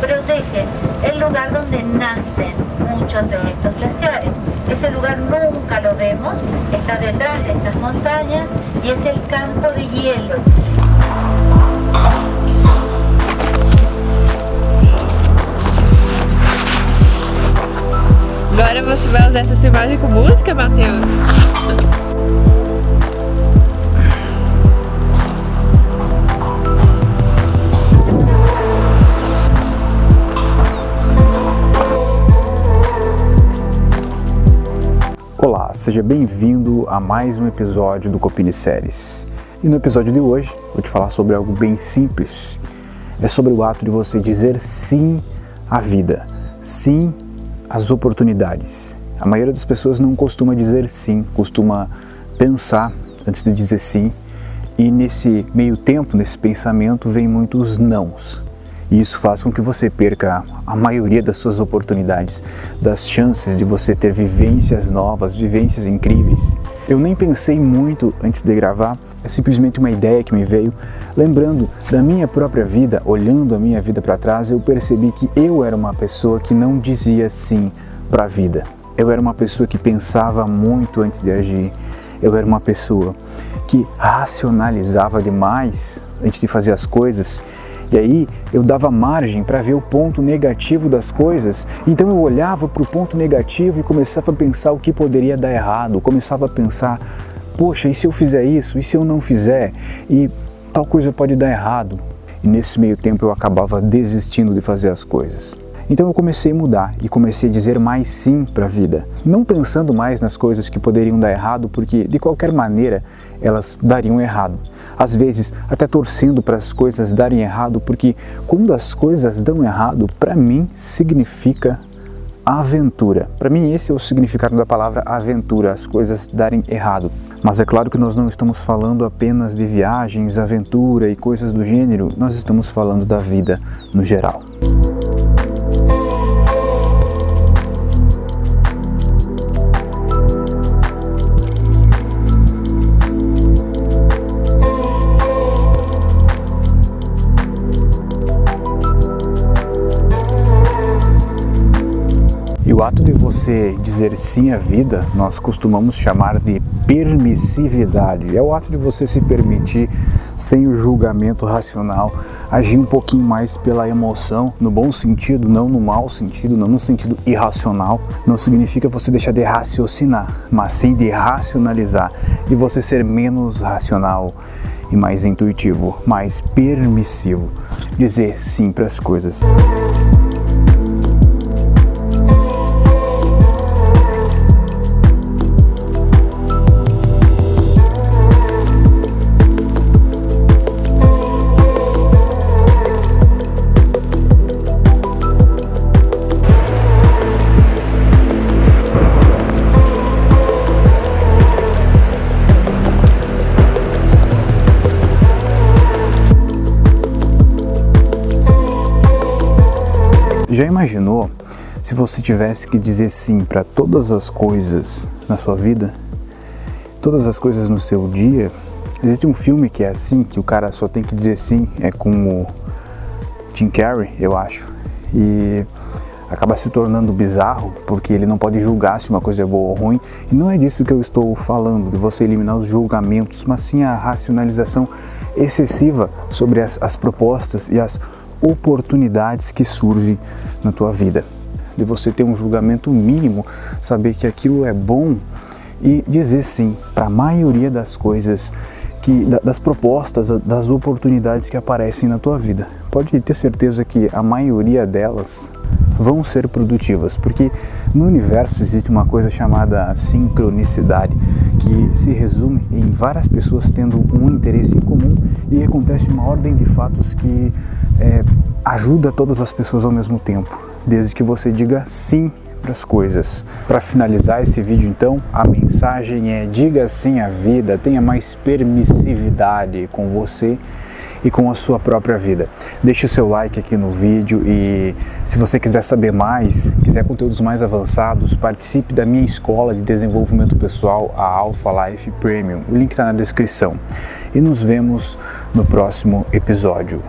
protege el lugar donde nacen muchos de estos glaciares. Ese lugar nunca lo vemos, está detrás de estas montañas y es el campo de hielo. Agora você vai usar essa filmagem com música, Matheus? Olá, seja bem-vindo a mais um episódio do Copini Séries. E no episódio de hoje, vou te falar sobre algo bem simples. É sobre o ato de você dizer sim à vida, sim às oportunidades. A maioria das pessoas não costuma dizer sim, costuma pensar antes de dizer sim. E nesse meio tempo, nesse pensamento, vem muitos nãos. E isso faz com que você perca a maioria das suas oportunidades, das chances de você ter vivências novas, vivências incríveis. Eu nem pensei muito antes de gravar, é simplesmente uma ideia que me veio. Lembrando da minha própria vida, olhando a minha vida para trás, eu percebi que eu era uma pessoa que não dizia sim para a vida. Eu era uma pessoa que pensava muito antes de agir. Eu era uma pessoa que racionalizava demais antes de fazer as coisas. E aí eu dava margem para ver o ponto negativo das coisas, então eu olhava para o ponto negativo e começava a pensar o que poderia dar errado, começava a pensar, poxa, e se eu fizer isso, e se eu não fizer, e tal coisa pode dar errado. E nesse meio tempo eu acabava desistindo de fazer as coisas. Então eu comecei a mudar e comecei a dizer mais sim para a vida, não pensando mais nas coisas que poderiam dar errado, porque de qualquer maneira elas dariam errado. Às vezes até torcendo para as coisas darem errado, porque quando as coisas dão errado, para mim significa aventura. Para mim esse é o significado da palavra aventura, as coisas darem errado. Mas é claro que nós não estamos falando apenas de viagens, aventura e coisas do gênero, nós estamos falando da vida no geral. E o ato de você dizer sim à vida, nós costumamos chamar de permissividade. É o ato de você se permitir, sem o julgamento racional, agir um pouquinho mais pela emoção, no bom sentido, não no mau sentido, não no sentido irracional. Não significa você deixar de raciocinar, mas sim de racionalizar, e você ser menos racional e mais intuitivo, mais permissivo. Dizer sim para as coisas. Já imaginou se você tivesse que dizer sim para todas as coisas na sua vida? Todas as coisas no seu dia? Existe um filme que é assim, que o cara só tem que dizer sim, é com o Jim Carrey, eu acho. E acaba se tornando bizarro, porque ele não pode julgar se uma coisa é boa ou ruim. E não é disso que eu estou falando, de você eliminar os julgamentos, mas sim a racionalização excessiva sobre as propostas e as oportunidades que surgem na tua vida. De você ter um julgamento mínimo, saber que aquilo é bom e dizer sim para a maioria das coisas, das propostas, das oportunidades que aparecem na tua vida. Pode ter certeza que a maioria delas vão ser produtivas, porque no universo existe uma coisa chamada sincronicidade, que se resume em várias pessoas tendo um interesse em comum, e acontece uma ordem de fatos que ajuda todas as pessoas ao mesmo tempo, desde que você diga sim para as coisas. Para finalizar esse vídeo então, a mensagem é: diga sim à vida, tenha mais permissividade com você e com a sua própria vida. Deixe o seu like aqui no vídeo, e se você quiser saber mais, quiser conteúdos mais avançados, participe da minha escola de desenvolvimento pessoal, a Alpha Life Premium. O link está na descrição. E nos vemos no próximo episódio.